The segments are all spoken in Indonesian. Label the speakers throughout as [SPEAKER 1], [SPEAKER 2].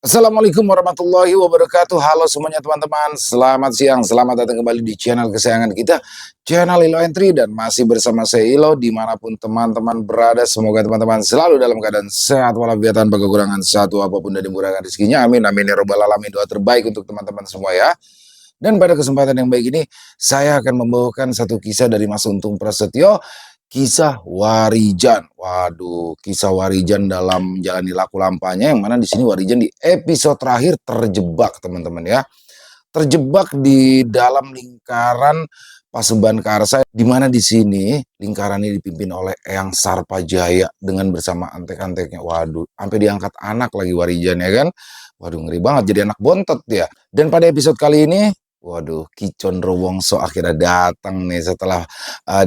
[SPEAKER 1] Assalamualaikum warahmatullahi wabarakatuh. Halo semuanya teman-teman, selamat siang, selamat datang kembali di channel kesayangan kita, channel Ilo Entry, dan masih bersama saya Ilo, dimanapun teman-teman berada. Semoga teman-teman selalu dalam keadaan sehat walafiat tanpa kekurangan satu apapun dan dimurahkan rezekinya. Amin amin ya robbal alamin. Doa terbaik untuk teman-teman semua ya. Dan pada kesempatan yang baik ini, saya akan membawakan satu kisah dari Mas Untung Prasetyo. Kisah Warijan. Waduh, kisah Warijan dalam menjalani laku lampanya, yang mana di sini Warijan di episode terakhir terjebak, teman-teman ya. Terjebak di dalam lingkaran Paseban Karsa, di mana di sini lingkaran ini dipimpin oleh Eyang Sarpajaya dengan bersama antek-anteknya. Waduh, sampai diangkat anak lagi Warijan ya kan. Waduh, ngeri banget, jadi anak bontot ya. Dan pada episode kali ini, waduh, Ki Condrowongso akhirnya datang nih setelah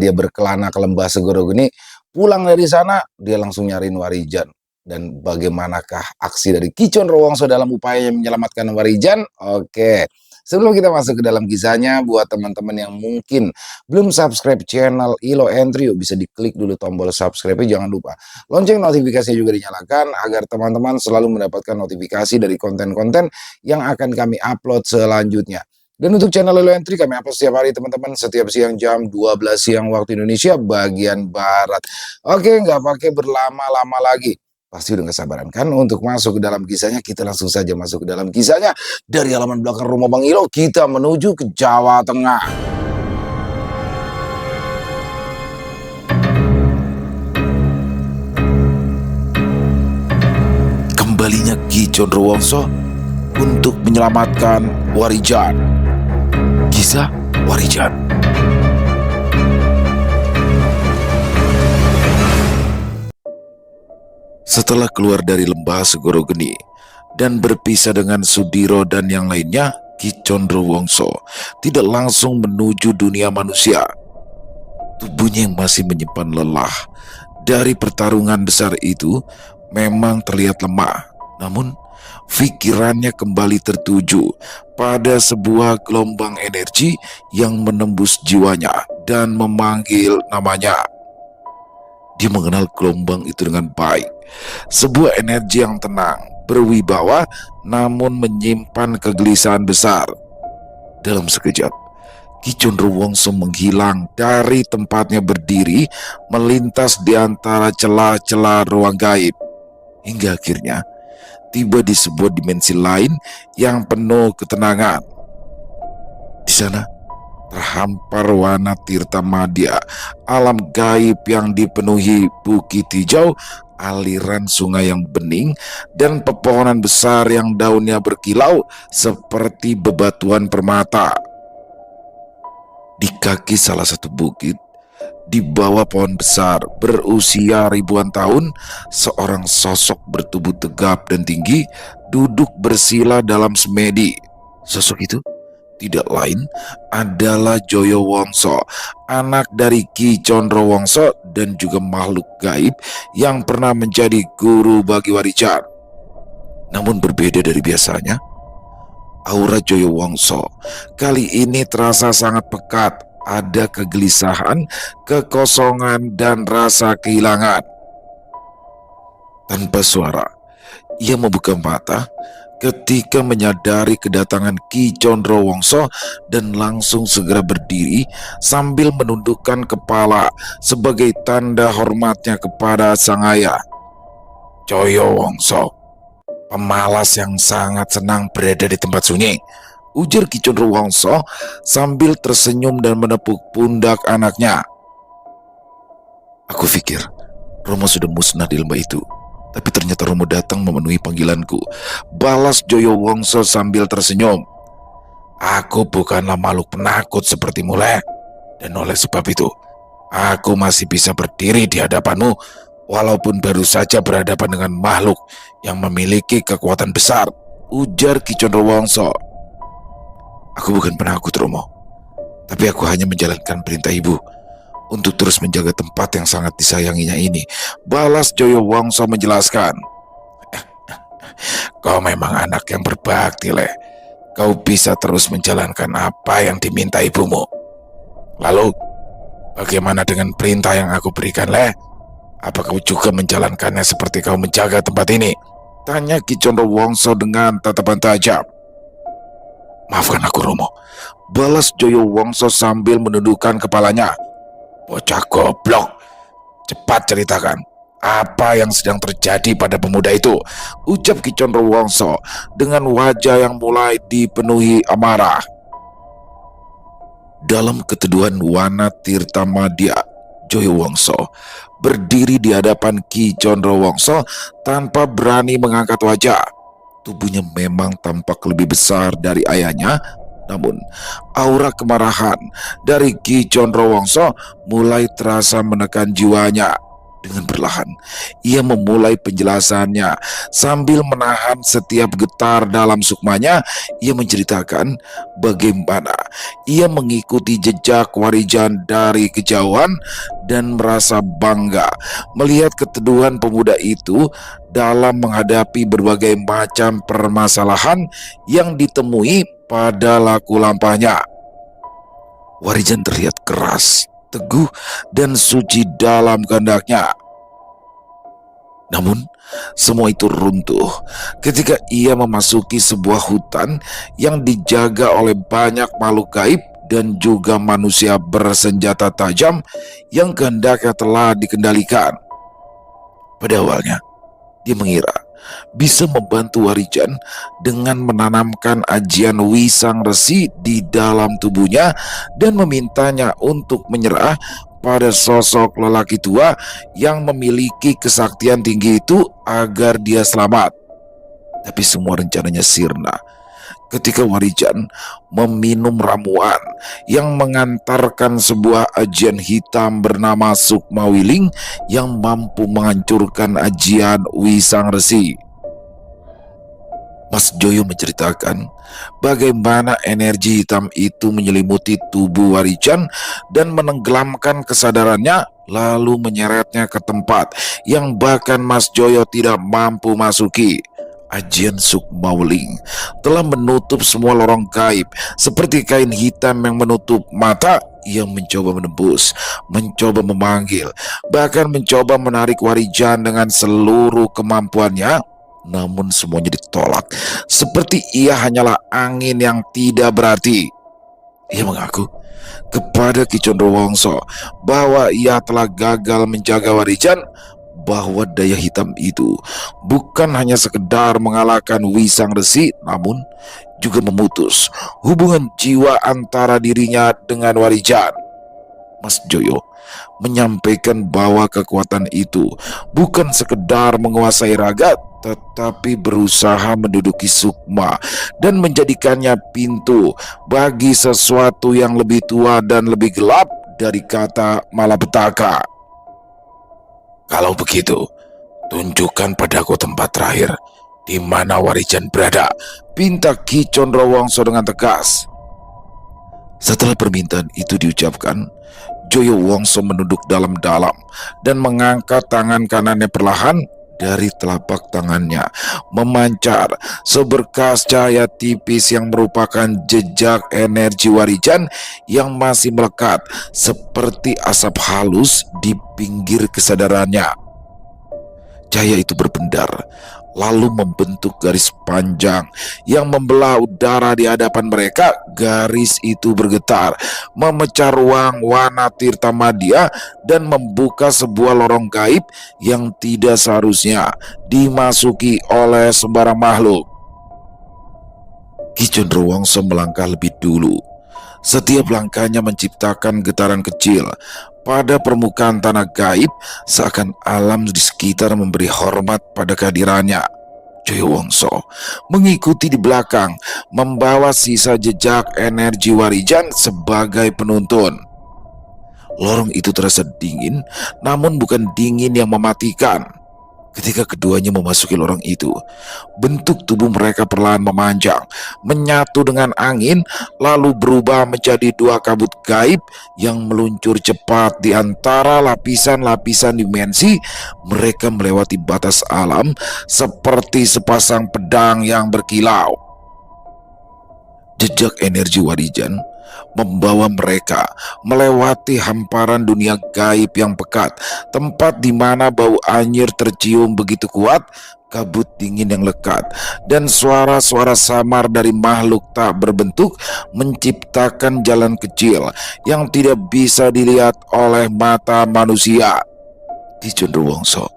[SPEAKER 1] dia berkelana ke Lembah Segoro Geni. Pulang dari sana, dia langsung nyariin Warijan. Dan bagaimanakah aksi dari Ki Condrowongso dalam upaya menyelamatkan Warijan? Oke, sebelum kita masuk ke dalam kisahnya, buat teman-teman yang mungkin belum subscribe channel Ilo Entry, bisa diklik dulu tombol subscribe-nya, jangan lupa lonceng notifikasinya juga dinyalakan agar teman-teman selalu mendapatkan notifikasi dari konten-konten yang akan kami upload selanjutnya. Dan untuk channel Ilo Entry kami upload setiap hari teman-teman, setiap siang jam 12 siang waktu Indonesia bagian Barat. Oke, nggak pakai berlama-lama lagi. Pasti udah gak sabaran kan untuk masuk ke dalam kisahnya. Kita langsung saja masuk ke dalam kisahnya. Dari halaman belakang rumah Bang Ilo, kita menuju ke Jawa Tengah. Kembalinya Ki Condrowongso untuk menyelamatkan Warijan. Kisah Warijan. Setelah keluar dari Lembah Segoro Geni dan berpisah dengan Sudiro dan yang lainnya, Ki Condrowongso tidak langsung menuju dunia manusia. Tubuhnya yang masih menyimpan lelah dari pertarungan besar itu memang terlihat lemah, namun pikirannya kembali tertuju pada sebuah gelombang energi yang menembus jiwanya dan memanggil namanya. Dia mengenal gelombang itu dengan baik. Sebuah energi yang tenang, berwibawa, namun menyimpan kegelisahan besar. Dalam sekejap, Ki Condrowongso menghilang dari tempatnya berdiri, melintas di antara celah-celah ruang gaib, hingga akhirnya tiba di sebuah dimensi lain yang penuh ketenangan. Di sana terhampar Wana Tirta Madya, alam gaib yang dipenuhi bukit hijau, aliran sungai yang bening, dan pepohonan besar yang daunnya berkilau seperti bebatuan permata. Di kaki salah satu bukit, di bawah pohon besar berusia ribuan tahun, seorang sosok bertubuh tegap dan tinggi duduk bersila dalam semedi. Sosok itu tidak lain adalah Joyowongso, anak dari Ki Condrowongso dan juga makhluk gaib yang pernah menjadi guru bagi Warijan. Namun berbeda dari biasanya, aura Joyowongso kali ini terasa sangat pekat. Ada kegelisahan, kekosongan, dan rasa kehilangan. Tanpa suara, ia membuka mata ketika menyadari kedatangan Ki Condrowongso dan langsung segera berdiri sambil menundukkan kepala sebagai tanda hormatnya kepada sang ayah. Joyowongso, pemalas yang sangat senang berada di tempat sunyi, ujar Ki Condrowongso sambil tersenyum dan menepuk pundak anaknya. Aku pikir Romo sudah musnah di lembah itu, tapi ternyata Romo datang memenuhi panggilanku, balas Joyowongso sambil tersenyum. Aku bukanlah makhluk penakut sepertimu, Le. Dan oleh sebab itu, aku masih bisa berdiri di hadapanmu, walaupun baru saja berhadapan dengan makhluk yang memiliki kekuatan besar, ujar Ki Condrowongso. Aku bukan penakut, Romo, tapi aku hanya menjalankan perintah ibu untuk terus menjaga tempat yang sangat disayanginya ini, balas Joyowongso menjelaskan. Kau memang anak yang berbakti, Le. Kau bisa terus menjalankan apa yang diminta ibumu. Lalu, bagaimana dengan perintah yang aku berikan, Le? Apa kau juga menjalankannya seperti kau menjaga tempat ini? Tanya Ki Condro Wongso dengan tatapan tajam. Maafkan aku Romo, balas Joyo Wongso sambil menundukkan kepalanya. Bocah goblok, cepat ceritakan apa yang sedang terjadi pada pemuda itu, ucap Ki Condro Wongso dengan wajah yang mulai dipenuhi amarah. Dalam keteduhan Wana Tirta Madya, Joyo Wongso berdiri di hadapan Ki Condro Wongso tanpa berani mengangkat wajah. Tubuhnya memang tampak lebih besar dari ayahnya, namun aura kemarahan dari Ki Condro Wongso mulai terasa menekan jiwanya. Dengan perlahan, ia memulai penjelasannya sambil menahan setiap getar dalam sukmanya. Ia menceritakan bagaimana ia mengikuti jejak Warijan dari kejauhan dan merasa bangga melihat keteduhan pemuda itu dalam menghadapi berbagai macam permasalahan yang ditemui pada laku lampahnya. Warijan terlihat keras, teguh, dan suci dalam kehendaknya. Namun, semua itu runtuh ketika ia memasuki sebuah hutan yang dijaga oleh banyak makhluk gaib dan juga manusia bersenjata tajam yang kehendaknya telah dikendalikan. Pada awalnya, dia mengira bisa membantu Warijan dengan menanamkan ajian Wisang Resi di dalam tubuhnya dan memintanya untuk menyerah pada sosok lelaki tua yang memiliki kesaktian tinggi itu agar dia selamat. Tapi semua rencananya sirna ketika Warijan meminum ramuan yang mengantarkan sebuah ajian hitam bernama Sukma Wiling yang mampu menghancurkan ajian Wisang Resi. Mas Joyo menceritakan bagaimana energi hitam itu menyelimuti tubuh Warijan dan menenggelamkan kesadarannya, lalu menyeretnya ke tempat yang bahkan Mas Joyo tidak mampu masuki. Ajian Sukma Wiling telah menutup semua lorong gaib seperti kain hitam yang menutup mata. Ia mencoba menembus, mencoba memanggil, bahkan mencoba menarik Warijan dengan seluruh kemampuannya. Namun semuanya ditolak, seperti ia hanyalah angin yang tidak berarti. Ia mengaku kepada Ki Condro Wongso bahwa ia telah gagal menjaga Warijan, bahwa daya hitam itu bukan hanya sekedar mengalahkan Wisang Resi, namun juga memutus hubungan jiwa antara dirinya dengan Warijan. Mas Joyo menyampaikan bahwa kekuatan itu bukan sekedar menguasai raga, tetapi berusaha menduduki Sukma dan menjadikannya pintu bagi sesuatu yang lebih tua dan lebih gelap dari kata malapetaka. Kalau begitu, tunjukkan padaku tempat terakhir di mana Warijan berada, pinta Ki Condro Wongso dengan tegas. Setelah permintaan itu diucapkan, Joyo Wongso menunduk dalam-dalam dan mengangkat tangan kanannya perlahan. Dari telapak tangannya memancar seberkas cahaya tipis yang merupakan jejak energi Warijan yang masih melekat seperti asap halus di pinggir kesadarannya. Cahaya itu berpendar, lalu membentuk garis panjang yang membelah udara di hadapan mereka. Garis itu bergetar, memecah ruang Wana Tirta Madya dan membuka sebuah lorong gaib yang tidak seharusnya dimasuki oleh sembarang makhluk. Ki Condro Wongso melangkah lebih dulu. Setiap langkahnya menciptakan getaran kecil pada permukaan tanah gaib, seakan alam di sekitar memberi hormat pada kehadirannya. Joyo Wongso mengikuti di belakang, membawa sisa jejak energi Warijan sebagai penuntun. Lorong itu terasa dingin, namun bukan dingin yang mematikan. Ketika keduanya memasuki lorong itu, bentuk tubuh mereka perlahan memanjang, menyatu dengan angin, lalu berubah menjadi dua kabut gaib yang meluncur cepat di antara lapisan-lapisan dimensi. Mereka melewati batas alam seperti sepasang pedang yang berkilau. Jejak energi Warijan membawa mereka melewati hamparan dunia gaib yang pekat, tempat di mana bau anyir tercium begitu kuat, kabut dingin yang lekat, dan suara-suara samar dari makhluk tak berbentuk menciptakan jalan kecil yang tidak bisa dilihat oleh mata manusia. Ki Condrowongso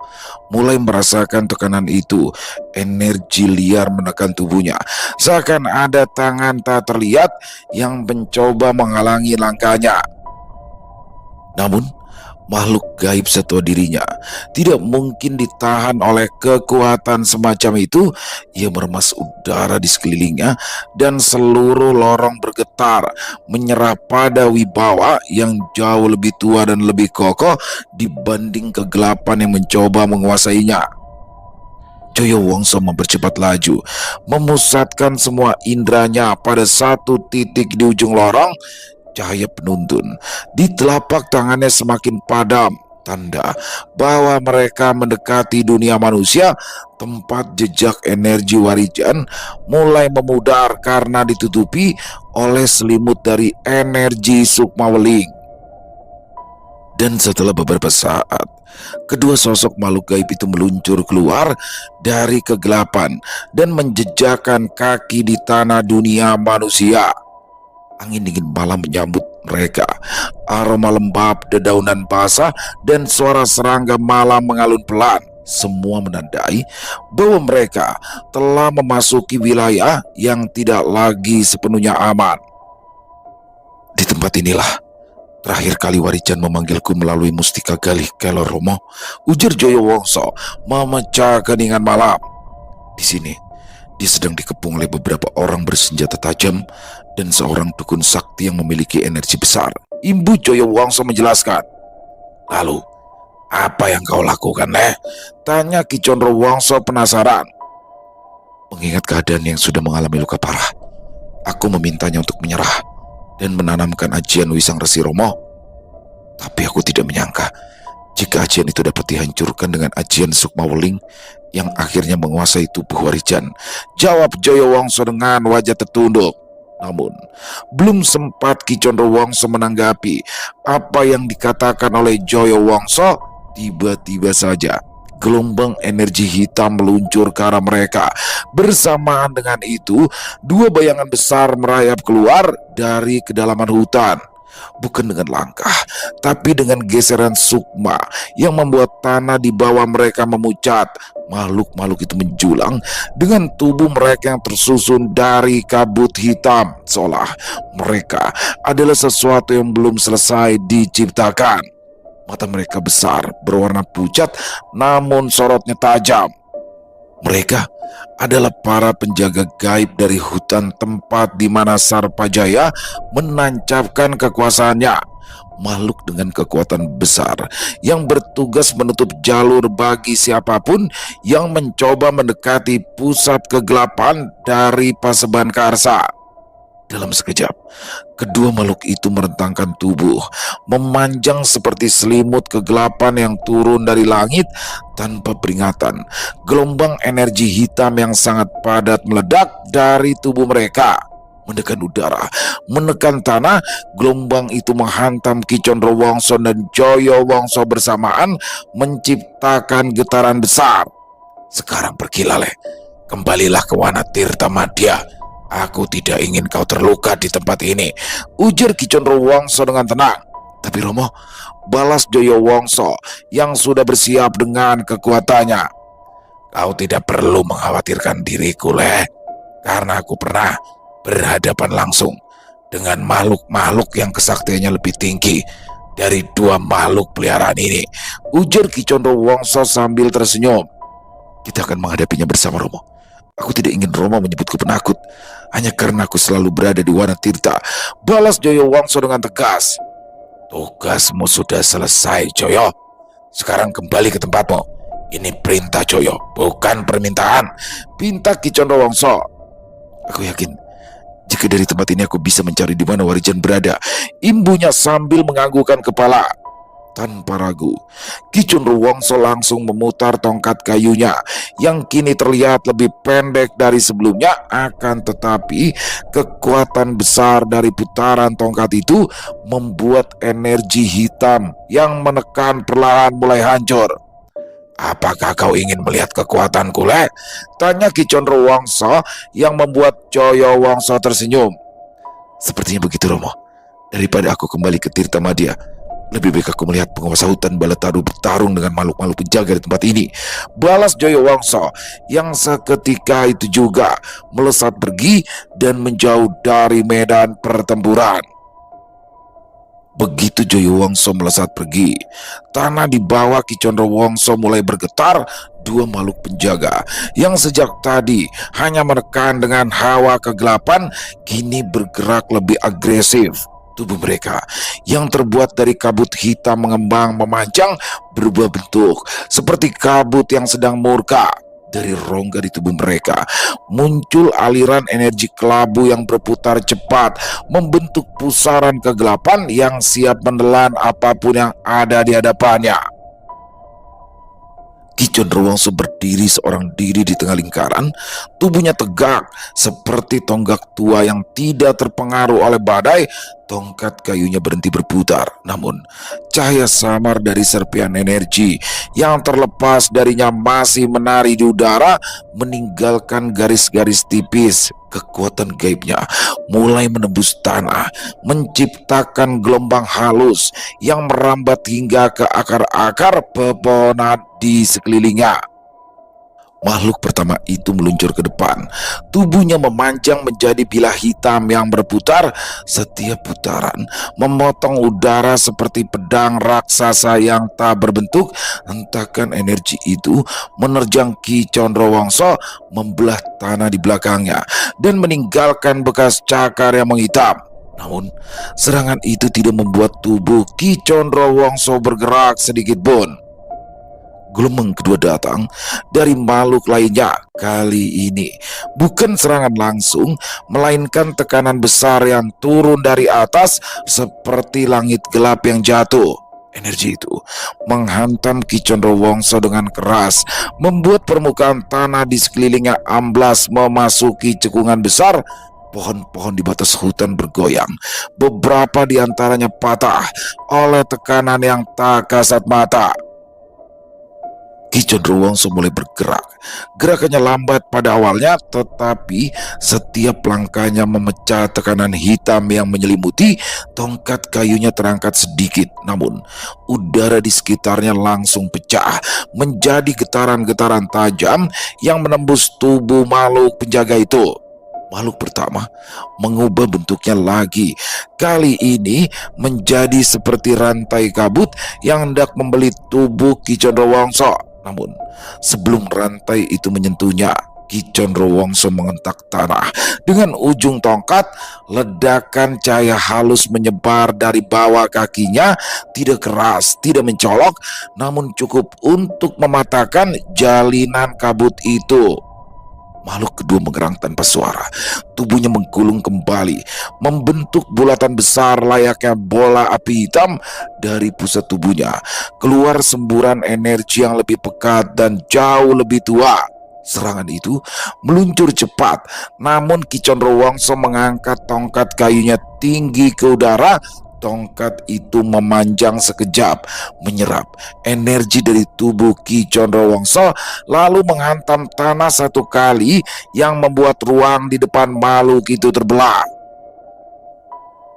[SPEAKER 1] mulai merasakan tekanan itu. Energi liar menekan tubuhnya, seakan ada tangan tak terlihat yang mencoba menghalangi langkahnya. Namun makhluk gaib setua dirinya tidak mungkin ditahan oleh kekuatan semacam itu. Ia meremas udara di sekelilingnya dan seluruh lorong bergetar, menyerah pada wibawa yang jauh lebih tua dan lebih kokoh dibanding kegelapan yang mencoba menguasainya. Joyo-Wongso mempercepat laju, memusatkan semua indranya pada satu titik di ujung lorong. Cahaya penuntun di telapak tangannya semakin padam, tanda bahwa mereka mendekati dunia manusia. Tempat jejak energi Warijan mulai memudar karena ditutupi oleh selimut dari energi Sukmaweling. Dan setelah beberapa saat, kedua sosok makhluk gaib itu meluncur keluar dari kegelapan dan menjejakkan kaki di tanah dunia manusia. Angin dingin malam menyambut mereka. Aroma lembab, dedaunan basah, dan suara serangga malam mengalun pelan. Semua menandai bahwa mereka telah memasuki wilayah yang tidak lagi sepenuhnya aman. Di tempat inilah terakhir kali Warijan memanggilku melalui mustika galih Kelor Romo, ujar Joyo-Wongso memecah keningan malam. Di sini dia sedang dikepung oleh beberapa orang bersenjata tajam dan seorang dukun sakti yang memiliki energi besar. Imbu Joyo-Wongso menjelaskan. Lalu, apa yang kau lakukan, Leh? Tanya Ki Condrowongso penasaran. Mengingat keadaan yang sudah mengalami luka parah, aku memintanya untuk menyerah dan menanamkan ajian Wisang Resi Romo. Tapi aku tidak menyangka jika ajian itu dapat dihancurkan dengan ajian Sukmaweling yang akhirnya menguasai tubuh Warijan, jawab Joyo-Wongso dengan wajah tertunduk. Namun, belum sempat Ki Condrowongso menanggapi apa yang dikatakan oleh Joyo-Wongso, tiba-tiba saja gelombang energi hitam meluncur ke arah mereka. Bersamaan dengan itu, dua bayangan besar merayap keluar dari kedalaman hutan. Bukan dengan langkah, tapi dengan geseran sukma yang membuat tanah di bawah mereka memucat. Makhluk-makhluk itu menjulang dengan tubuh mereka yang tersusun dari kabut hitam, seolah mereka adalah sesuatu yang belum selesai diciptakan. Mata mereka besar, berwarna pucat, namun sorotnya tajam. Mereka adalah para penjaga gaib dari hutan tempat di mana Sarpajaya menancapkan kekuasaannya. Makhluk dengan kekuatan besar yang bertugas menutup jalur bagi siapapun yang mencoba mendekati pusat kegelapan dari Paseban Karsa. Dalam sekejap, kedua makhluk itu merentangkan tubuh, memanjang seperti selimut kegelapan yang turun dari langit tanpa peringatan. Gelombang energi hitam yang sangat padat meledak dari tubuh mereka, menekan udara, menekan tanah. Gelombang itu menghantam Ki Condrowongso dan Joyo-Wongso bersamaan, menciptakan getaran besar. Sekarang pergilah, Leh. Kembalilah ke Wanatirta Madya. Aku tidak ingin kau terluka di tempat ini, ujar Ki Condrowongso dengan tenang. Tapi Romo, balas Joyo-Wongso yang sudah bersiap dengan kekuatannya. Kau tidak perlu mengkhawatirkan diriku, Leh, karena aku pernah berhadapan langsung dengan makhluk-makhluk yang kesaktiannya lebih tinggi dari dua makhluk peliharaan ini, ujar Ki Condrowongso sambil tersenyum. Kita akan menghadapinya bersama, Romo. Aku tidak ingin Romo menyebutku penakut hanya karena aku selalu berada di Wanatirta, balas Joyo-Wongso dengan tegas. Tugasmu sudah selesai, Joyo. Sekarang kembali ke tempatmu. Ini perintah, Joyo, bukan permintaan, pinta Ki Condrowongso. Aku yakin jika dari tempat ini aku bisa mencari di mana Warijan berada, imbunya sambil menganggukkan kepala. Tanpa ragu, Ki Condrowongso langsung memutar tongkat kayunya yang kini terlihat lebih pendek dari sebelumnya. Akan tetapi, kekuatan besar dari putaran tongkat itu membuat energi hitam yang menekan perlahan mulai hancur. "Apakah kau ingin melihat kekuatanku, Le?" tanya Ki Condrowongso yang membuat Joyo Wongso tersenyum. "Sepertinya begitu, Romo. Daripada aku kembali ke Tirta Madya, lebih baik aku melihat penguasa hutan Balatadu bertarung dengan makhluk-makhluk penjaga di tempat ini," balas Joyo Wongso yang seketika itu juga melesat pergi dan menjauh dari medan pertempuran. Begitu Joyo Wongso melesat pergi, tanah di bawah Ki Condrowongso mulai bergetar. Dua makhluk penjaga yang sejak tadi hanya menekan dengan hawa kegelapan kini bergerak lebih agresif. Tubuh mereka yang terbuat dari kabut hitam mengembang memanjang, berubah bentuk seperti kabut yang sedang murka. Dari rongga di tubuh mereka muncul aliran energi kelabu yang berputar cepat, membentuk pusaran kegelapan yang siap menelan apapun yang ada di hadapannya. Ki Condrowongso berdiri seorang diri di tengah lingkaran, tubuhnya tegak seperti tonggak tua yang tidak terpengaruh oleh badai. Tongkat kayunya berhenti berputar, namun cahaya samar dari serpian energi yang terlepas darinya masih menari di udara, meninggalkan garis-garis tipis. Kekuatan gaibnya mulai menembus tanah, menciptakan gelombang halus yang merambat hingga ke akar-akar pepohonan di sekelilingnya. Makhluk pertama itu meluncur ke depan. Tubuhnya memanjang menjadi bilah hitam yang berputar. Setiap putaran memotong udara seperti pedang raksasa yang tak berbentuk. Hentakan energi itu menerjang Ki Condrowongso, membelah tanah di belakangnya dan meninggalkan bekas cakar yang menghitam. Namun, serangan itu tidak membuat tubuh Ki Condrowongso bergerak sedikit pun. Gelombang kedua datang dari makhluk lainnya. Kali ini bukan serangan langsung, melainkan tekanan besar yang turun dari atas seperti langit gelap yang jatuh. Energi itu menghantam Ki Condrowongso dengan keras, membuat permukaan tanah di sekelilingnya amblas memasuki cekungan besar. Pohon-pohon di batas hutan bergoyang, beberapa di antaranya patah oleh tekanan yang tak kasat mata. Ki Condrowongso mulai bergerak. Gerakannya lambat pada awalnya, tetapi setiap langkahnya memecah tekanan hitam yang menyelimuti. Tongkat kayunya terangkat sedikit, namun udara di sekitarnya langsung pecah menjadi getaran-getaran tajam yang menembus tubuh makhluk penjaga itu. Makhluk pertama mengubah bentuknya lagi. Kali ini menjadi seperti rantai kabut yang hendak membelit tubuh Ki Condrowongso. Namun, sebelum rantai itu menyentuhnya, Ki Condrowongso mengentak tanah. Dengan ujung tongkat, ledakan cahaya halus menyebar dari bawah kakinya. Tidak keras, tidak mencolok, namun cukup untuk mematahkan jalinan kabut itu. Makhluk kedua mengerang tanpa suara. Tubuhnya menggulung kembali, membentuk bulatan besar layaknya bola api hitam. Dari pusat tubuhnya keluar semburan energi yang lebih pekat dan jauh lebih tua. Serangan itu meluncur cepat, namun Ki Condrowongso mengangkat tongkat kayunya tinggi ke udara. Tongkat itu memanjang sekejap, menyerap energi dari tubuh Ki Condrowongso, lalu menghantam tanah satu kali yang membuat ruang di depan makhluk itu terbelah.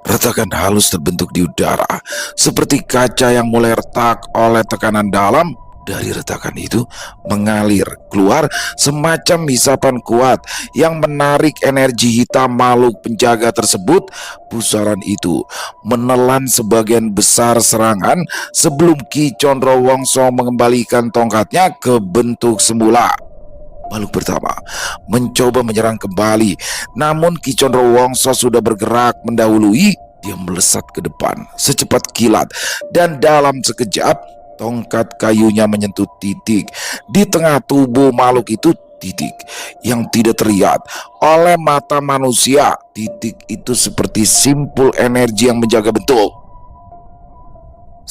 [SPEAKER 1] Retakan halus terbentuk di udara, seperti kaca yang mulai retak oleh tekanan dalam. Dari retakan itu mengalir keluar semacam hisapan kuat yang menarik energi hitam makhluk penjaga tersebut. Pusaran itu menelan sebagian besar serangan sebelum Ki Condrowongso mengembalikan tongkatnya ke bentuk semula. Makhluk pertama mencoba menyerang kembali, namun Ki Condrowongso sudah bergerak mendahului. Dia melesat ke depan secepat kilat, dan dalam sekejap tongkat kayunya menyentuh titik di tengah tubuh makhluk itu. Titik yang tidak terlihat oleh mata manusia. Titik itu seperti simpul energi yang menjaga bentuk.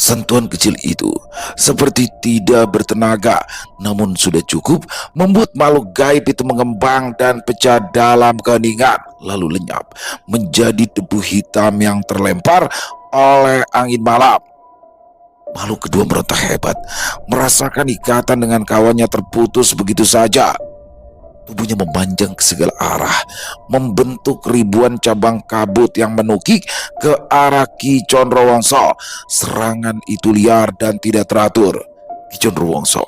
[SPEAKER 1] Sentuhan kecil itu seperti tidak bertenaga, namun sudah cukup membuat makhluk gaib itu mengembang dan pecah dalam keheningan, lalu lenyap menjadi debu hitam yang terlempar oleh angin malam. Makhluk kedua meronta hebat, merasakan ikatan dengan kawannya terputus begitu saja. Tubuhnya memanjang ke segala arah, membentuk ribuan cabang kabut yang menukik ke arah Ki Condrowongso. Serangan itu liar dan tidak teratur. Ki Condrowongso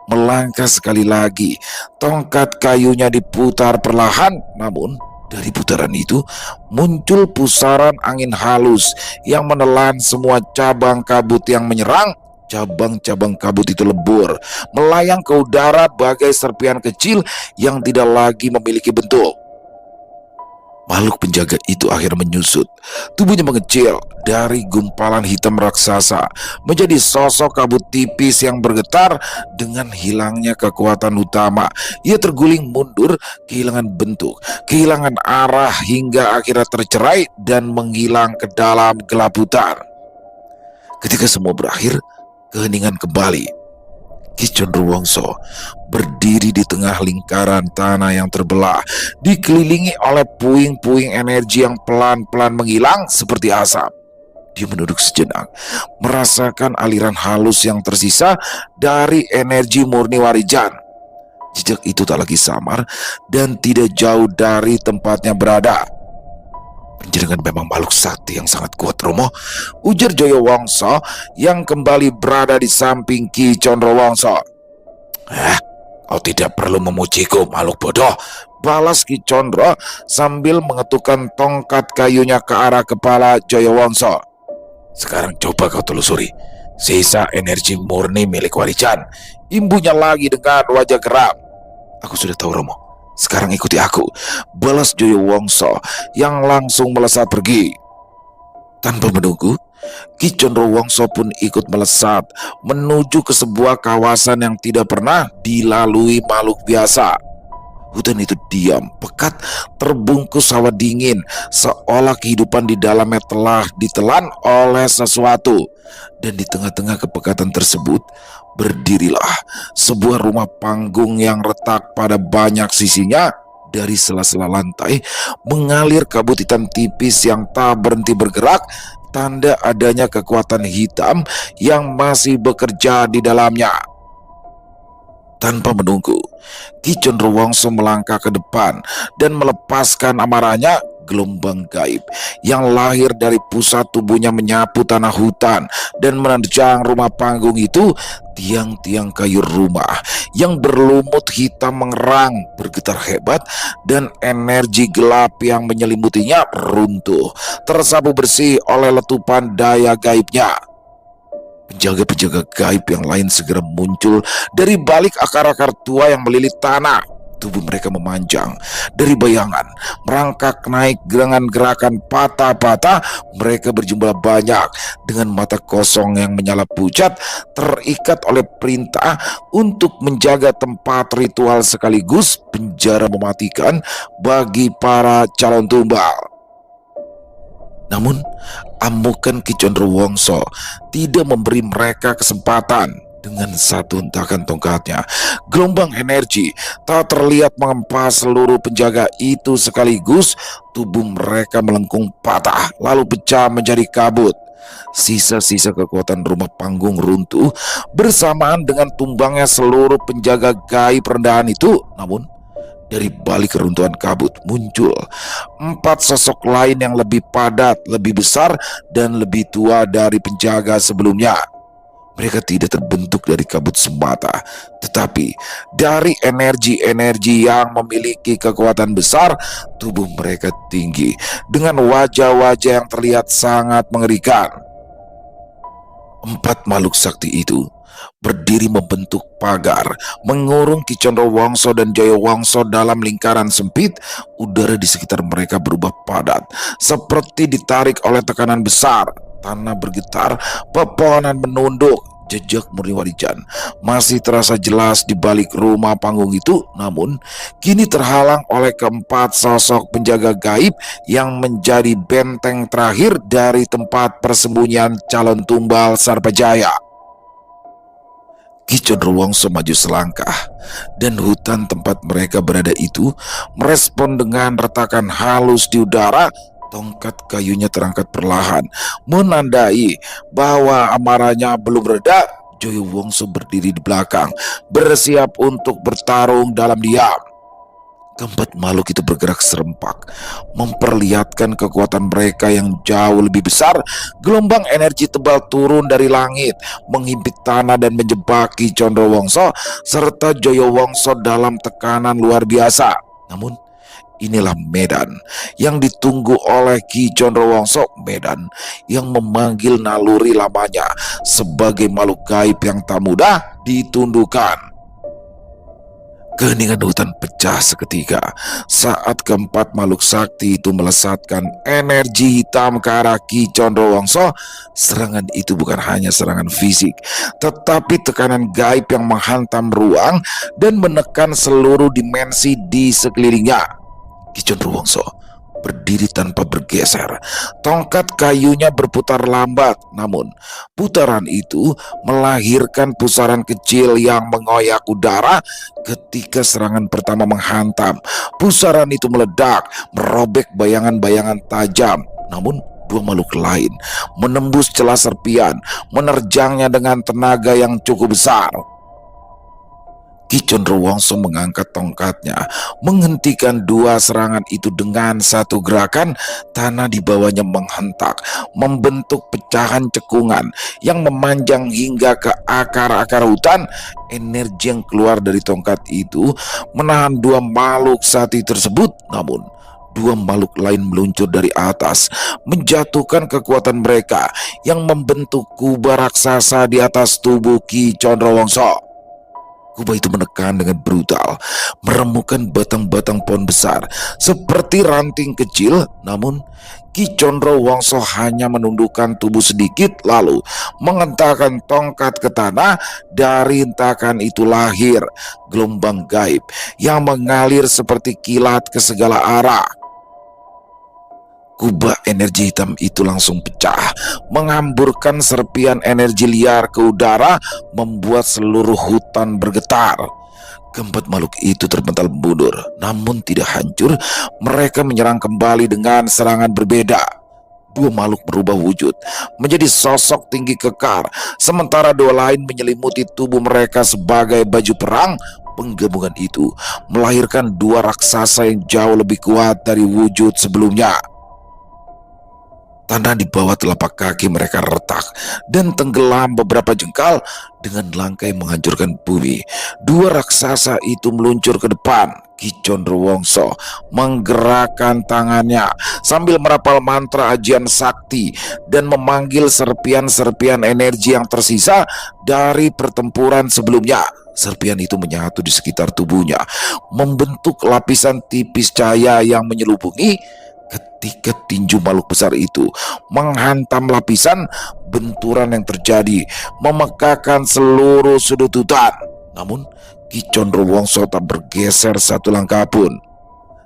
[SPEAKER 1] melangkah sekali lagi. Tongkat kayunya diputar perlahan, namun dari putaran itu muncul pusaran angin halus yang menelan semua cabang kabut yang menyerang. Cabang-cabang kabut itu lebur, melayang ke udara bagai serpihan kecil yang tidak lagi memiliki bentuk. Makhluk penjaga itu akhirnya menyusut. Tubuhnya mengecil dari gumpalan hitam raksasa menjadi sosok kabut tipis yang bergetar. Dengan hilangnya kekuatan utama, ia terguling mundur, kehilangan bentuk, kehilangan arah hingga akhirnya tercerai dan menghilang ke dalam gelap hutan. Ketika semua berakhir, keheningan kembali. Ki Condrowongso berdiri di tengah lingkaran tanah yang terbelah, dikelilingi oleh puing-puing energi yang pelan-pelan menghilang seperti asap. Dia menunduk sejenak, merasakan aliran halus yang tersisa dari energi murni Warijan. Jejak itu tak lagi samar dan tidak jauh dari tempatnya berada. Panjenengan memang makhluk sakti yang sangat kuat, Romo, ujar Joyowongso yang kembali berada di samping Ki Condrowongso. Kau tidak perlu memujiku, makhluk bodoh, balas Ki Condro sambil mengetukkan tongkat kayunya ke arah kepala Joyowongso. Sekarang coba kau telusuri sisa energi murni milik Warijan, imbunya lagi dengan wajah geram. Aku sudah tahu, Romo. Sekarang ikuti aku, balas Joyowongso yang langsung melesat pergi. Tanpa menunggu, Ki Condrowongso pun ikut melesat menuju ke sebuah kawasan yang tidak pernah dilalui makhluk biasa. Hutan itu diam, pekat, terbungkus hawa dingin, seolah kehidupan di dalamnya telah ditelan oleh sesuatu. Dan di tengah-tengah kepekatan tersebut, berdirilah sebuah rumah panggung yang retak pada banyak sisinya. Dari sela-sela lantai mengalir kabut hitam tipis yang tak berhenti bergerak, tanda adanya kekuatan hitam yang masih bekerja di dalamnya. Tanpa menunggu, Ki Condrowongso melangkah ke depan dan melepaskan amarahnya. Gelombang gaib yang lahir dari pusat tubuhnya menyapu tanah hutan dan menerjang rumah panggung itu. Tiang-tiang kayu rumah yang berlumut hitam mengerang, bergetar hebat, dan energi gelap yang menyelimutinya runtuh, tersapu bersih oleh letupan daya gaibnya. Penjaga-penjaga gaib yang lain segera muncul dari balik akar-akar tua yang melilit tanah. Tubuh mereka memanjang dari bayangan, merangkak naik dengan gerakan patah-patah. Mereka berjumlah banyak dengan mata kosong yang menyala pucat, terikat oleh perintah untuk menjaga tempat ritual sekaligus penjara mematikan bagi para calon tumbal. Namun, amukan Ki Condrowongso tidak memberi mereka kesempatan. Dengan satu hentakan tongkatnya, gelombang energi tak terlihat mengempas seluruh penjaga itu sekaligus. Tubuh mereka melengkung patah, lalu pecah menjadi kabut. Sisa-sisa kekuatan rumah panggung runtuh bersamaan dengan tumbangnya seluruh penjaga gaib rendahan itu. Namun, dari balik keruntuhan kabut muncul 4 sosok lain yang lebih padat, lebih besar, dan lebih tua dari penjaga sebelumnya. Mereka tidak terbentuk dari kabut semata, tetapi dari energi-energi yang memiliki kekuatan besar. Tubuh mereka tinggi dengan wajah-wajah yang terlihat sangat mengerikan. 4 makhluk sakti itu berdiri membentuk pagar, mengurung Ki Condrowongso dan Joyowongso dalam lingkaran sempit. Udara di sekitar mereka berubah padat, seperti ditarik oleh tekanan besar. Tanah bergetar, pepohonan menunduk, Jejak murni Warijan masih terasa jelas di balik rumah panggung itu, namun kini terhalang oleh keempat sosok penjaga gaib yang menjadi benteng terakhir dari tempat persembunyian calon tumbal Sarpajaya. Ki Condrowongso maju selangkah, dan hutan tempat mereka berada itu merespon dengan retakan halus di udara. Tongkat kayunya terangkat perlahan, menandai bahwa amarahnya belum reda. Joyo berdiri di belakang, bersiap untuk bertarung dalam diam. Keempat makhluk itu bergerak serempak, memperlihatkan kekuatan mereka yang jauh lebih besar. Gelombang energi tebal turun dari langit, menghimpit tanah dan menjebak Ki Condrowongso serta Joyowongso dalam tekanan luar biasa. Namun, inilah medan yang ditunggu oleh Ki Condrowongso, medan yang memanggil naluri lamanya sebagai makhluk gaib yang tak mudah ditundukkan. Keheningan hutan pecah seketika saat keempat makhluk sakti itu melesatkan energi hitam ke arah Ki Condrowongso. Serangan itu bukan hanya serangan fisik, tetapi tekanan gaib yang menghantam ruang dan menekan seluruh dimensi di sekelilingnya. Ki Condrowongso berdiri tanpa bergeser. Tongkat kayunya berputar lambat, namun putaran itu melahirkan pusaran kecil yang mengoyak udara. Ketika serangan pertama menghantam, pusaran itu meledak, merobek bayangan-bayangan tajam. Namun dua makhluk lain menembus celah serpian, menerjangnya dengan tenaga yang cukup besar. Ki Condrowongso mengangkat tongkatnya, menghentikan dua serangan itu dengan satu gerakan. Tanah di bawahnya menghentak, membentuk pecahan cekungan yang memanjang hingga ke akar-akar hutan. Energi yang keluar dari tongkat itu menahan dua makhluk sakti tersebut, namun dua makhluk lain meluncur dari atas, menjatuhkan kekuatan mereka yang membentuk kubah raksasa di atas tubuh Ki Condrowongso. Kubah itu menekan dengan brutal, meremukkan batang-batang pohon besar seperti ranting kecil. Namun Ki Condrowongso hanya menundukkan tubuh sedikit, lalu mengentakkan tongkat ke tanah. Dari hentakan itu lahir gelombang gaib yang mengalir seperti kilat ke segala arah. Kubah energi hitam itu langsung pecah, menghamburkan serpian energi liar ke udara, membuat seluruh hutan bergetar. Keempat makhluk itu terpental mundur, namun tidak hancur. Mereka menyerang kembali dengan serangan berbeda. Dua makhluk berubah wujud menjadi sosok tinggi kekar, sementara dua lain menyelimuti tubuh mereka sebagai baju perang. Penggabungan itu melahirkan dua raksasa yang jauh lebih kuat dari wujud sebelumnya. Tanah di bawah telapak kaki mereka retak dan tenggelam beberapa jengkal. Dengan langkah yang menghancurkan bumi, dua raksasa itu meluncur ke depan. Ki Condrowongso menggerakkan tangannya sambil merapal mantra ajian sakti dan memanggil serpian-serpian energi yang tersisa dari pertempuran sebelumnya. Serpian itu menyatu di sekitar tubuhnya, membentuk lapisan tipis cahaya yang menyelubungi. Ketika tinju makhluk besar itu menghantam lapisan, benturan yang terjadi memekakan seluruh sudut hutan. Namun Ki Condrowongso tak bergeser satu langkah pun.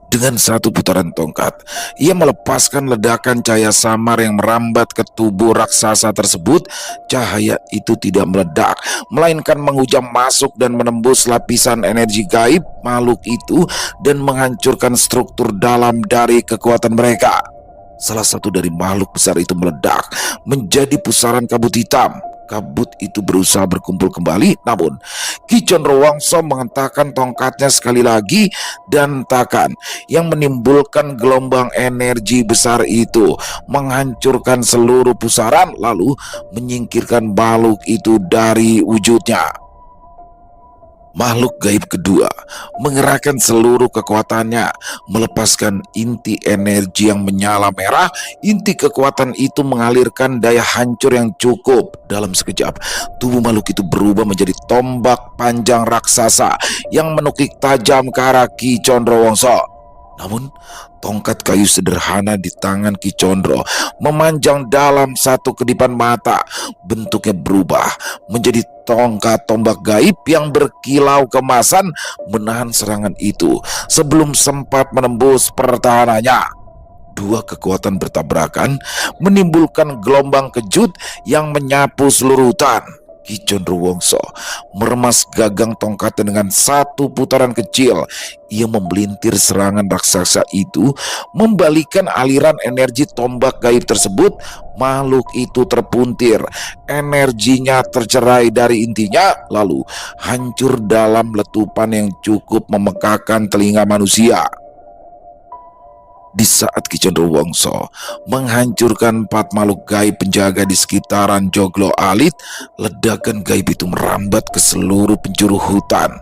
[SPEAKER 1] Dengan satu putaran tongkat, ia melepaskan ledakan cahaya samar yang merambat ke tubuh raksasa tersebut. Cahaya itu tidak meledak, melainkan menghujam masuk dan menembus lapisan energi gaib makhluk itu dan menghancurkan struktur dalam dari kekuatan mereka. Salah satu dari makhluk besar itu meledak menjadi pusaran kabut hitam. Kabut itu berusaha berkumpul kembali, namun Ki Condrowongso menghentakkan tongkatnya sekali lagi, dan hentakan yang menimbulkan gelombang energi besar itu menghancurkan seluruh pusaran, lalu menyingkirkan makhluk itu dari wujudnya. Makhluk gaib kedua mengerahkan seluruh kekuatannya, melepaskan inti energi yang menyala merah. Inti kekuatan itu mengalirkan daya hancur yang cukup. Dalam sekejap, tubuh makhluk itu berubah menjadi tombak panjang raksasa yang menukik tajam ke arah Ki Condrowongso. Namun, tongkat kayu sederhana di tangan Ki Condro memanjang dalam satu kedipan mata. Bentuknya berubah menjadi tongkat tombak gaib yang berkilau kemasan, menahan serangan itu sebelum sempat menembus pertahanannya. Dua kekuatan bertabrakan menimbulkan gelombang kejut yang menyapu seluruh hutan. Ki Condrowongso meremas gagang tongkatnya dengan satu putaran kecil. Ia membelintir serangan raksasa itu, membalikan aliran energi tombak gaib tersebut. Makhluk itu terpuntir, energinya tercerai dari intinya, lalu hancur dalam letupan yang cukup memekakan telinga manusia. Di saat Ki Condrowongso menghancurkan 4 makhluk gaib penjaga di sekitaran Joglo Alit, ledakan gaib itu merambat ke seluruh penjuru hutan.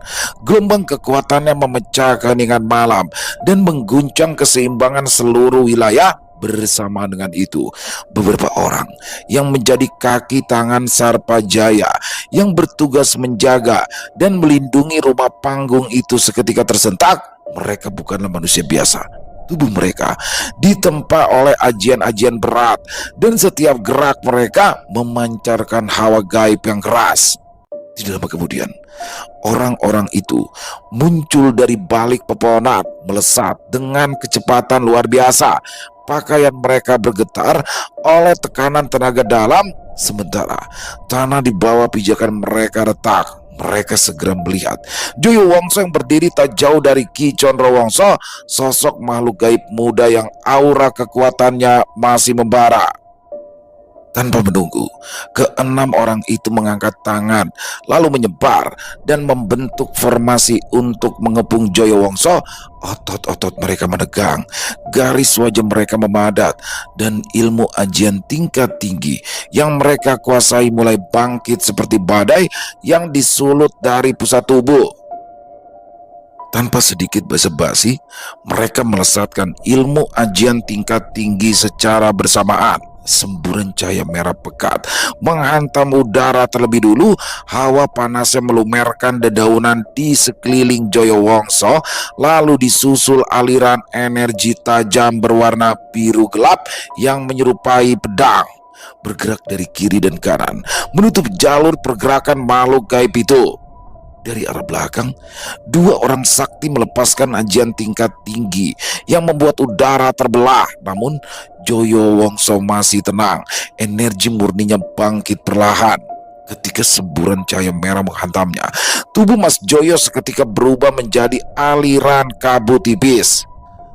[SPEAKER 1] Gelombang kekuatannya memecah keheningan malam dan mengguncang keseimbangan seluruh wilayah. Bersama dengan itu, beberapa orang yang menjadi kaki tangan Sarpajaya yang bertugas menjaga dan melindungi rumah panggung itu seketika tersentak. Mereka bukanlah manusia biasa. Tubuh mereka ditempa oleh ajian-ajian berat, dan setiap gerak mereka memancarkan hawa gaib yang keras. Tidak lama kemudian, orang-orang itu muncul dari balik pepohonan, melesat dengan kecepatan luar biasa. Pakaian mereka bergetar oleh tekanan tenaga dalam, sementara tanah di bawah pijakan mereka retak. Mereka segera melihat Joyowongso yang berdiri tak jauh dari Ki Condrowongso, sosok makhluk gaib muda yang aura kekuatannya masih membara. Tanpa menunggu, keenam orang itu mengangkat tangan, lalu menyebar dan membentuk formasi untuk mengepung Joyowongso. Otot-otot mereka menegang, garis wajah mereka memadat, dan ilmu ajian tingkat tinggi yang mereka kuasai mulai bangkit seperti badai yang disulut dari pusat tubuh. Tanpa sedikit basa-basi, mereka melesatkan ilmu ajian tingkat tinggi secara bersamaan. Semburan cahaya merah pekat menghantam udara terlebih dulu. Hawa panasnya melumerkan dedaunan di sekeliling Joyowongso, lalu disusul aliran energi tajam berwarna biru gelap yang menyerupai pedang, bergerak dari kiri dan kanan, menutup jalur pergerakan makhluk gaib itu. Dari arah belakang, 2 orang sakti melepaskan ajian tingkat tinggi yang membuat udara terbelah. Namun Joyowongso masih tenang, energi murninya bangkit perlahan. Ketika semburan cahaya merah menghantamnya, tubuh Mas Joyo seketika berubah menjadi aliran kabut tipis.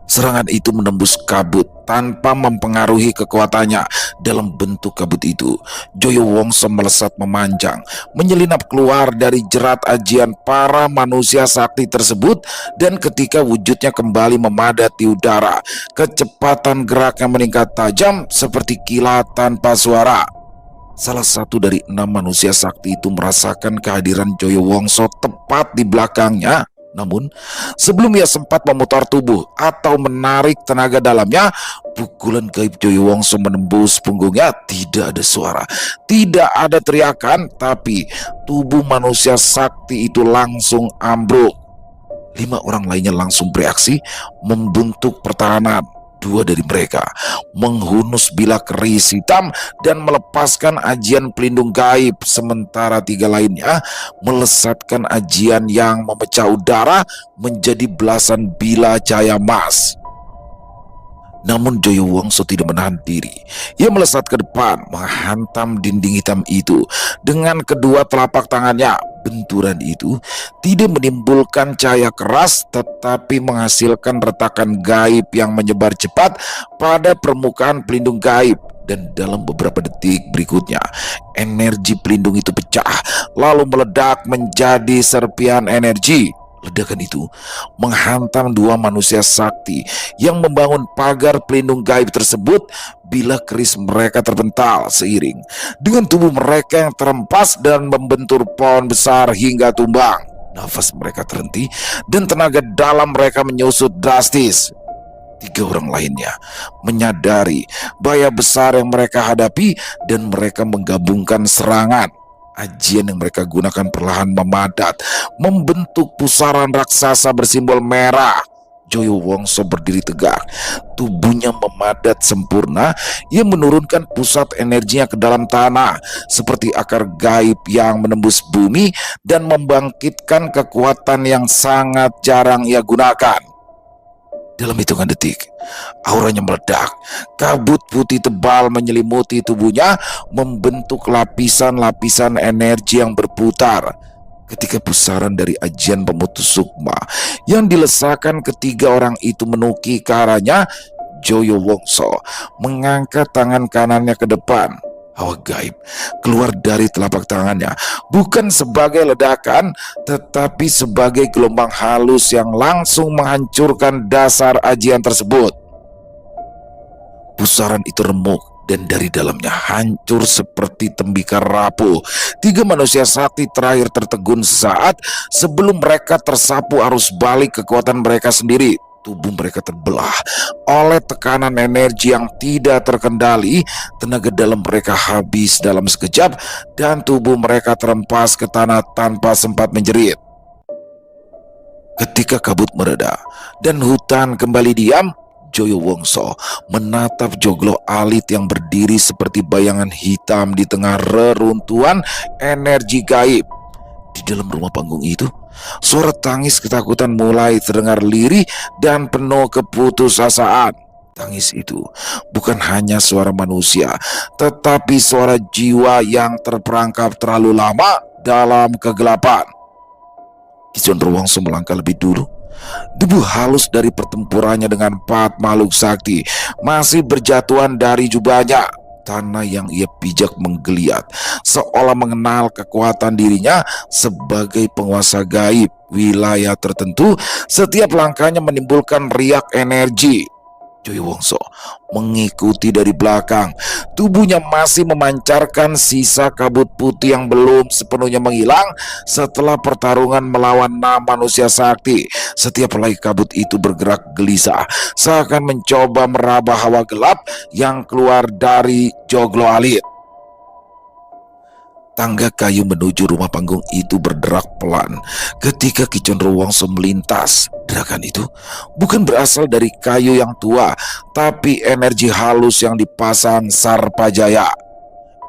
[SPEAKER 1] Serangan itu menembus kabut tanpa mempengaruhi kekuatannya. Dalam bentuk kabut itu, Joyowongso melesat memanjang, menyelinap keluar dari jerat ajian para manusia sakti tersebut, dan ketika wujudnya kembali memadat di udara, kecepatan geraknya meningkat tajam seperti kilat tanpa suara. Salah satu dari 6 manusia sakti itu merasakan kehadiran Joyowongso tepat di belakangnya. Namun, sebelum ia sempat memutar tubuh atau menarik tenaga dalamnya, pukulan gaib Joyowongso menembus punggungnya. Tidak ada suara, tidak ada teriakan, tapi tubuh manusia sakti itu langsung ambruk. 5 orang lainnya langsung bereaksi membentuk pertahanan. 2 dari mereka menghunus bilah keris hitam dan melepaskan ajian pelindung gaib, sementara 3 lainnya melesatkan ajian yang memecah udara menjadi belasan bilah cahaya emas. Namun Joyowongso tidak menahan diri. Ia melesat ke depan, menghantam dinding hitam itu dengan kedua telapak tangannya. Benturan itu tidak menimbulkan cahaya keras, tetapi menghasilkan retakan gaib yang menyebar cepat pada permukaan pelindung gaib. Dan dalam beberapa detik berikutnya, energi pelindung itu pecah, lalu meledak menjadi serpihan energi. Ledakan itu menghantam 2 manusia sakti yang membangun pagar pelindung gaib tersebut. Bilah keris mereka terpental seiring dengan tubuh mereka yang terempas dan membentur pohon besar hingga tumbang. Nafas mereka terhenti dan tenaga dalam mereka menyusut drastis. 3 orang lainnya menyadari bahaya besar yang mereka hadapi dan mereka menggabungkan serangan. Ajian yang mereka gunakan perlahan memadat, membentuk pusaran raksasa bersimbol merah. Joyo Wongso berdiri tegak. Tubuhnya memadat sempurna. Ia menurunkan pusat energinya ke dalam tanah, seperti akar gaib yang menembus bumi dan membangkitkan kekuatan yang sangat jarang ia gunakan. Dalam hitungan detik, auranya meledak. Kabut putih tebal menyelimuti tubuhnya, membentuk lapisan-lapisan energi yang berputar. Ketika pusaran dari ajian pemutus sukma yang dilesakan ketiga orang itu menuki ke arahnya, Joyo Wongso mengangkat tangan kanannya ke depan. Hawa gaib keluar dari telapak tangannya, bukan sebagai ledakan, tetapi sebagai gelombang halus yang langsung menghancurkan dasar ajian tersebut. Pusaran itu remuk dan dari dalamnya hancur seperti tembikar rapuh. Tiga manusia sakti terakhir tertegun sesaat sebelum mereka tersapu arus balik kekuatan mereka sendiri. Tubuh mereka terbelah oleh tekanan energi yang tidak terkendali. Tenaga dalam mereka habis dalam sekejap dan tubuh mereka terempas ke tanah tanpa sempat menjerit. Ketika kabut mereda dan hutan kembali diam, Joyo Wongso menatap Joglo Alit yang berdiri seperti bayangan hitam di tengah reruntuhan energi gaib. Di dalam rumah panggung itu, suara tangis ketakutan mulai terdengar lirih dan penuh keputusasaan. Tangis itu bukan hanya suara manusia, tetapi suara jiwa yang terperangkap terlalu lama dalam kegelapan. Ki Condro Wongso melangkah lebih dulu. Debu halus dari pertempurannya dengan empat makhluk sakti masih berjatuhan dari jubahnya. Tanah yang ia pijak menggeliat, seolah mengenal kekuatan dirinya sebagai penguasa gaib wilayah tertentu. Setiap langkahnya menimbulkan riak energi. Joyo Wongso mengikuti dari belakang. Tubuhnya masih memancarkan sisa kabut putih yang belum sepenuhnya menghilang setelah pertarungan melawan 6 manusia sakti. Setiap helai kabut itu bergerak gelisah, seakan mencoba meraba hawa gelap yang keluar dari Joglo Alit. Tangga kayu menuju rumah panggung itu berderak pelan ketika Ki Condro Wongso melintas. Gerakan itu bukan berasal dari kayu yang tua, tapi energi halus yang dipasang Sarpajaya.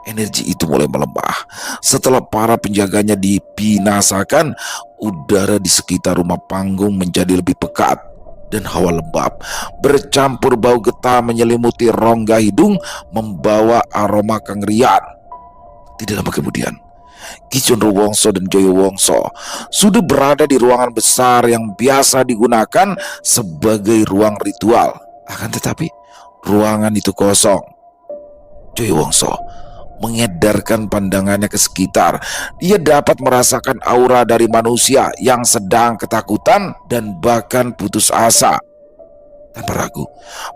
[SPEAKER 1] Energi itu mulai melemah. Setelah para penjaganya dibinasakan, udara di sekitar rumah panggung menjadi lebih pekat dan hawa lembab bercampur bau getah menyelimuti rongga hidung, membawa aroma kengerian. Tidak lama kemudian, Ki Condro Wongso dan Joyo Wongso sudah berada di ruangan besar yang biasa digunakan sebagai ruang ritual. Akan tetapi, ruangan itu kosong. Joyo Wongso mengedarkan pandangannya ke sekitar. Dia dapat merasakan aura dari manusia yang sedang ketakutan dan bahkan putus asa. Tanpa ragu,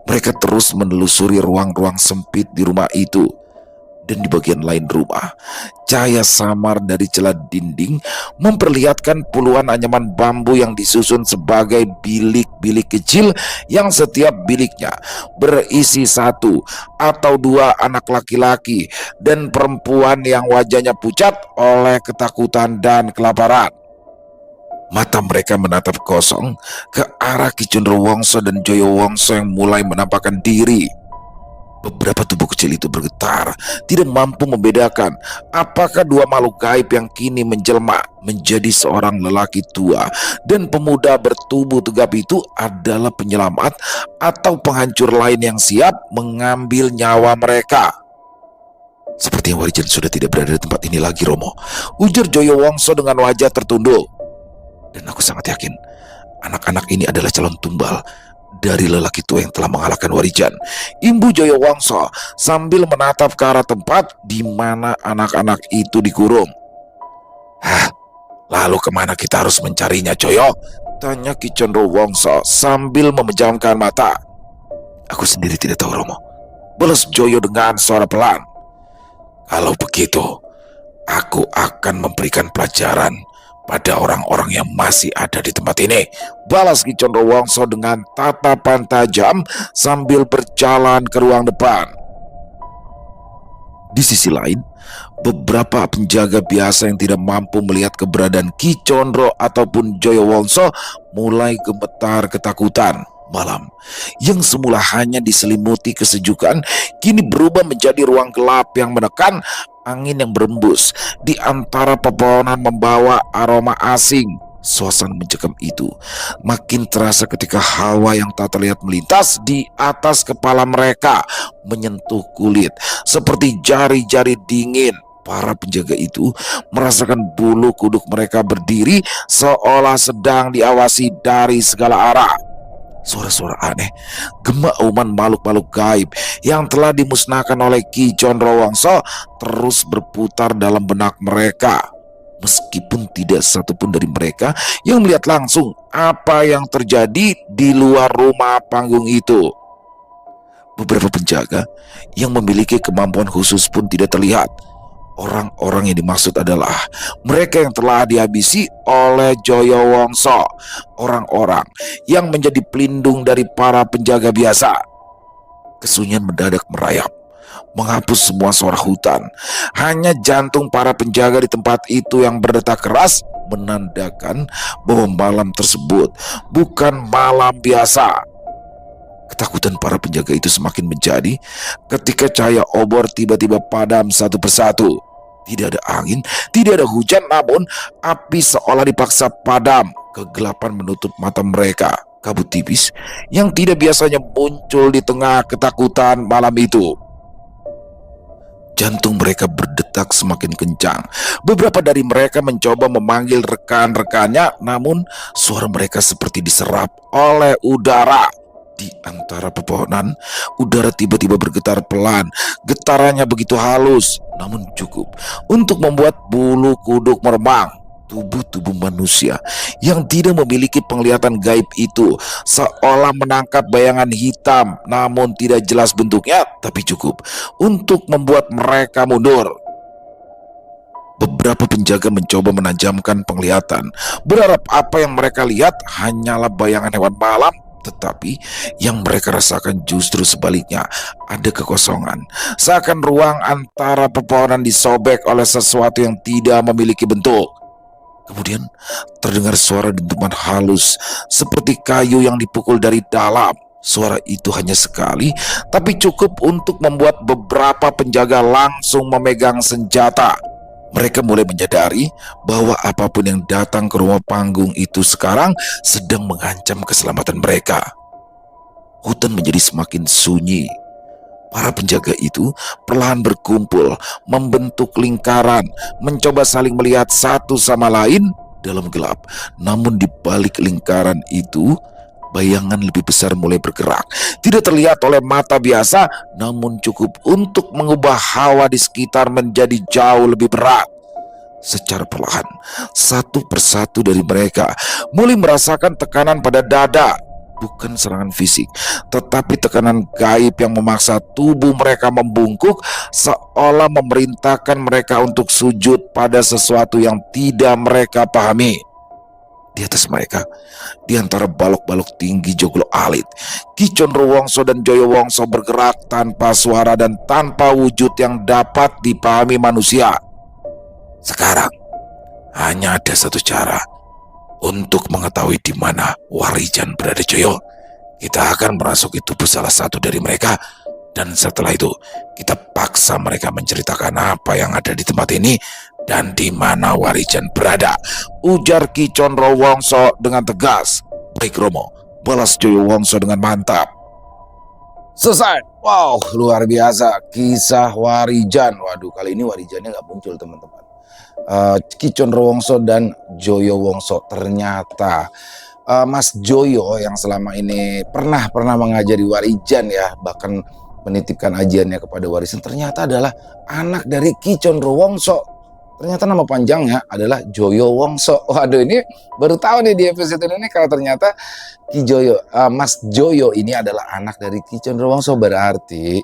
[SPEAKER 1] mereka terus menelusuri ruang-ruang sempit di rumah itu. Dan di bagian lain rumah, cahaya samar dari celah dinding memperlihatkan puluhan anyaman bambu yang disusun sebagai bilik-bilik kecil yang setiap biliknya berisi 1 atau 2 anak laki-laki dan perempuan yang wajahnya pucat oleh ketakutan dan kelaparan. Mata mereka menatap kosong ke arah Ki Condro Wongso dan Joyo Wongso yang mulai menampakkan diri. Beberapa tubuh kecil itu bergetar, tidak mampu membedakan apakah 2 makhluk gaib yang kini menjelma menjadi seorang lelaki tua dan pemuda bertubuh tegap itu adalah penyelamat atau penghancur lain yang siap mengambil nyawa mereka. Sepertinya Warijan sudah tidak berada di tempat ini lagi, Romo, ujar Joyo Wongso dengan wajah tertunduk. Dan aku sangat yakin anak-anak ini adalah calon tumbal dari lelaki tua yang telah mengalahkan Warijan, imbu Joyo Wongso sambil menatap ke arah tempat di mana anak-anak itu dikurung. Lalu kemana kita harus mencarinya, Joyo? Tanya Ki Condro Wongso sambil memejamkan mata. Aku sendiri tidak tahu, Romo, balas Joyo dengan suara pelan. Kalau begitu, aku akan memberikan pelajaran pada orang-orang yang masih ada di tempat ini, balas Ki Condro Wongso dengan tatapan tajam sambil berjalan ke ruang depan. Di sisi lain, beberapa penjaga biasa yang tidak mampu melihat keberadaan Ki Condro ataupun Joyo Wongso mulai gemetar ketakutan. Malam yang semula hanya diselimuti kesejukan kini berubah menjadi ruang gelap yang menekan. Angin yang berembus di antara pepohonan membawa aroma asing. Suasana mencekam itu makin terasa ketika hawa yang tak terlihat melintas di atas kepala mereka, menyentuh kulit seperti jari-jari dingin. Para penjaga itu merasakan bulu kuduk mereka berdiri seolah sedang diawasi dari segala arah. Suara-suara aneh, gemauman makhluk-makhluk gaib yang telah dimusnahkan oleh Ki Condro Wongso terus berputar dalam benak mereka. Meskipun tidak satupun dari mereka yang melihat langsung apa yang terjadi di luar rumah panggung itu. Beberapa penjaga yang memiliki kemampuan khusus pun tidak terlihat. Orang-orang yang dimaksud adalah mereka yang telah dihabisi oleh Joyo Wongso, orang-orang yang menjadi pelindung dari para penjaga biasa. Kesunyian mendadak merayap, menghapus semua suara hutan. Hanya jantung para penjaga di tempat itu yang berdetak keras, menandakan bahwa malam tersebut bukan malam biasa. Ketakutan para penjaga itu semakin menjadi ketika cahaya obor tiba-tiba padam satu persatu. Tidak ada angin, tidak ada hujan, namun api seolah dipaksa padam. Kegelapan menutup mata mereka. Kabut tipis yang tidak biasanya muncul di tengah ketakutan malam itu. Jantung mereka berdetak semakin kencang. Beberapa dari mereka mencoba memanggil rekan-rekannya, namun suara mereka seperti diserap oleh udara. Di antara pepohonan, udara tiba-tiba bergetar pelan. Getarannya begitu halus, namun cukup untuk membuat bulu kuduk meremang. Tubuh-tubuh manusia yang tidak memiliki penglihatan gaib itu seolah menangkap bayangan hitam, namun tidak jelas bentuknya, tapi cukup untuk membuat mereka mundur. Beberapa penjaga mencoba menajamkan penglihatan, berharap apa yang mereka lihat hanyalah bayangan hewan malam. Tetapi yang mereka rasakan justru sebaliknya, ada kekosongan. Seakan ruang antara pepohonan disobek oleh sesuatu yang tidak memiliki bentuk. Kemudian terdengar suara dentuman halus seperti kayu yang dipukul dari dalam. Suara itu hanya sekali, tapi cukup untuk membuat beberapa penjaga langsung memegang senjata. Mereka mulai menyadari bahwa apapun yang datang ke rumah panggung itu sekarang sedang mengancam keselamatan mereka. Hutan menjadi semakin sunyi. Para penjaga itu perlahan berkumpul, membentuk lingkaran, mencoba saling melihat satu sama lain dalam gelap. Namun di balik lingkaran itu, bayangan lebih besar mulai bergerak. Tidak terlihat oleh mata biasa, namun cukup untuk mengubah hawa di sekitar menjadi jauh lebih berat. Secara perlahan, satu persatu dari mereka mulai merasakan tekanan pada dada. Bukan serangan fisik, tetapi tekanan gaib yang memaksa tubuh mereka membungkuk, seolah memerintahkan mereka untuk sujud pada sesuatu yang tidak mereka pahami. Di atas mereka, di antara balok-balok tinggi joglo alit, Ki Condro Wongso dan Joyo Wongso bergerak tanpa suara dan tanpa wujud yang dapat dipahami manusia. Sekarang hanya ada satu cara untuk mengetahui di mana Warijan berada, Joyo. Kita akan merasuki tubuh salah satu dari mereka, dan setelah itu kita paksa mereka menceritakan apa yang ada di tempat ini dan di mana Warijan berada, ujar Ki Condro Wongso dengan tegas. Baik Romo, balas Joyo Wongso dengan mantap. Selesai. Wow, luar biasa kisah Warijan. Waduh, kali ini Warijannya nggak muncul teman-teman. Ki Condro Wongso dan Joyo Wongso. Ternyata Mas Joyo yang selama ini pernah mengajari Warijan ya, bahkan menitipkan ajiannya kepada Warijan, ternyata adalah anak dari Ki Condro Wongso. Ternyata nama panjangnya adalah Joyo Wongso. Waduh, ini baru tahu nih di episode ini kalau ternyata Mas Joyo ini adalah anak dari Ki Condrowongso. Berarti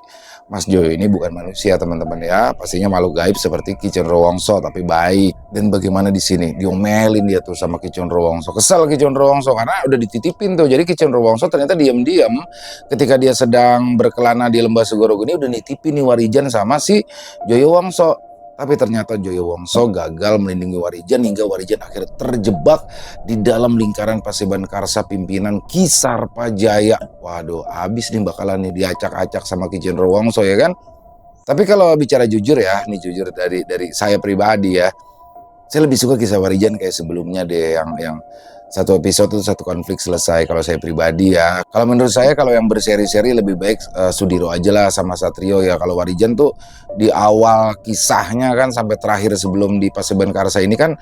[SPEAKER 1] Mas Joyo ini bukan manusia, teman-teman ya. Pastinya makhluk gaib seperti Ki Condrowongso, tapi baik. Dan bagaimana di sini diomelin dia tuh sama Ki Condrowongso. Kesel Ki Condrowongso karena udah dititipin tuh. Jadi Ki Condrowongso ternyata diam-diam ketika dia sedang berkelana di Lembah Segorogeni udah nitipin nih Warijan sama si Joyo Wongso. Tapi ternyata Joyo Wongso gagal melindungi Warijan hingga Warijan akhirnya terjebak di dalam lingkaran Paseban Karsa pimpinan Ki Sarpajaya. Waduh, habis nih bakalan nih diacak-acak sama Ki Condrowongso ya kan. Tapi kalau bicara jujur ya, nih jujur dari saya pribadi ya, saya lebih suka kisah Warijan kayak sebelumnya deh, yang satu episode itu satu konflik selesai. Kalau saya pribadi ya, kalau menurut saya kalau yang berseri-seri lebih baik Sudiro aja lah sama Satrio ya. Kalau Warijan tuh di awal kisahnya kan sampai terakhir sebelum di Paseban Karsa ini kan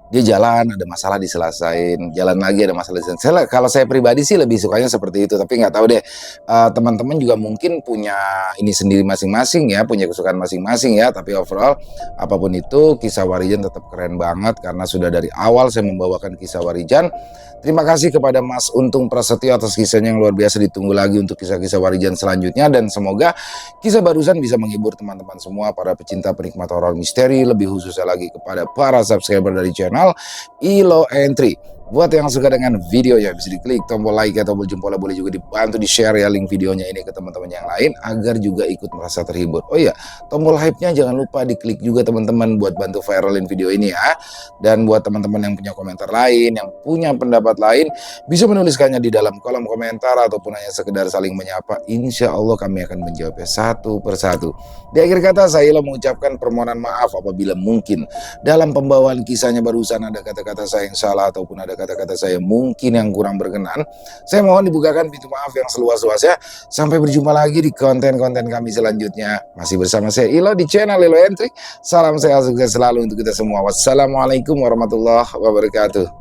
[SPEAKER 1] dia jalan ada masalah diselesain, jalan lagi ada masalah diselesain. Kalau saya pribadi sih lebih sukanya seperti itu, tapi nggak tahu deh, teman-teman juga mungkin punya ini sendiri masing-masing ya, punya kesukaan masing-masing ya. Tapi overall apapun itu kisah Warijan tetap keren banget karena sudah dari awal saya membawakan kisah Warijan. Terima kasih kepada Mas Untung Prasetyo atas kisahnya yang luar biasa. Ditunggu lagi untuk kisah-kisah Warijan selanjutnya, dan semoga kisah barusan bisa menghibur teman-teman semua para pecinta penikmat horor misteri, lebih khususnya lagi kepada para subscriber dari channel Ilo Entry. Buat yang suka dengan videonya bisa diklik tombol like atau tombol jempol, boleh juga dibantu di share ya link videonya ini ke teman-teman yang lain agar juga ikut merasa terhibur. Oh iya, tombol hype-nya jangan lupa diklik juga teman-teman buat bantu viralin video ini ya. Dan buat teman-teman yang punya komentar lain, yang punya pendapat lain, bisa menuliskannya di dalam kolom komentar ataupun hanya sekedar saling menyapa. Insya Allah kami akan menjawabnya satu persatu. Di akhir kata saya mengucapkan permohonan maaf apabila mungkin dalam pembawaan kisahnya barusan ada kata-kata saya yang salah ataupun ada kata-kata saya mungkin yang kurang berkenan. Saya mohon dibukakan pintu maaf yang seluas-luasnya. Sampai berjumpa lagi di konten-konten kami selanjutnya. Masih bersama saya Ilo di channel Ilo Entry. Salam sehat sukses selalu untuk kita semua. Wassalamualaikum warahmatullahi wabarakatuh.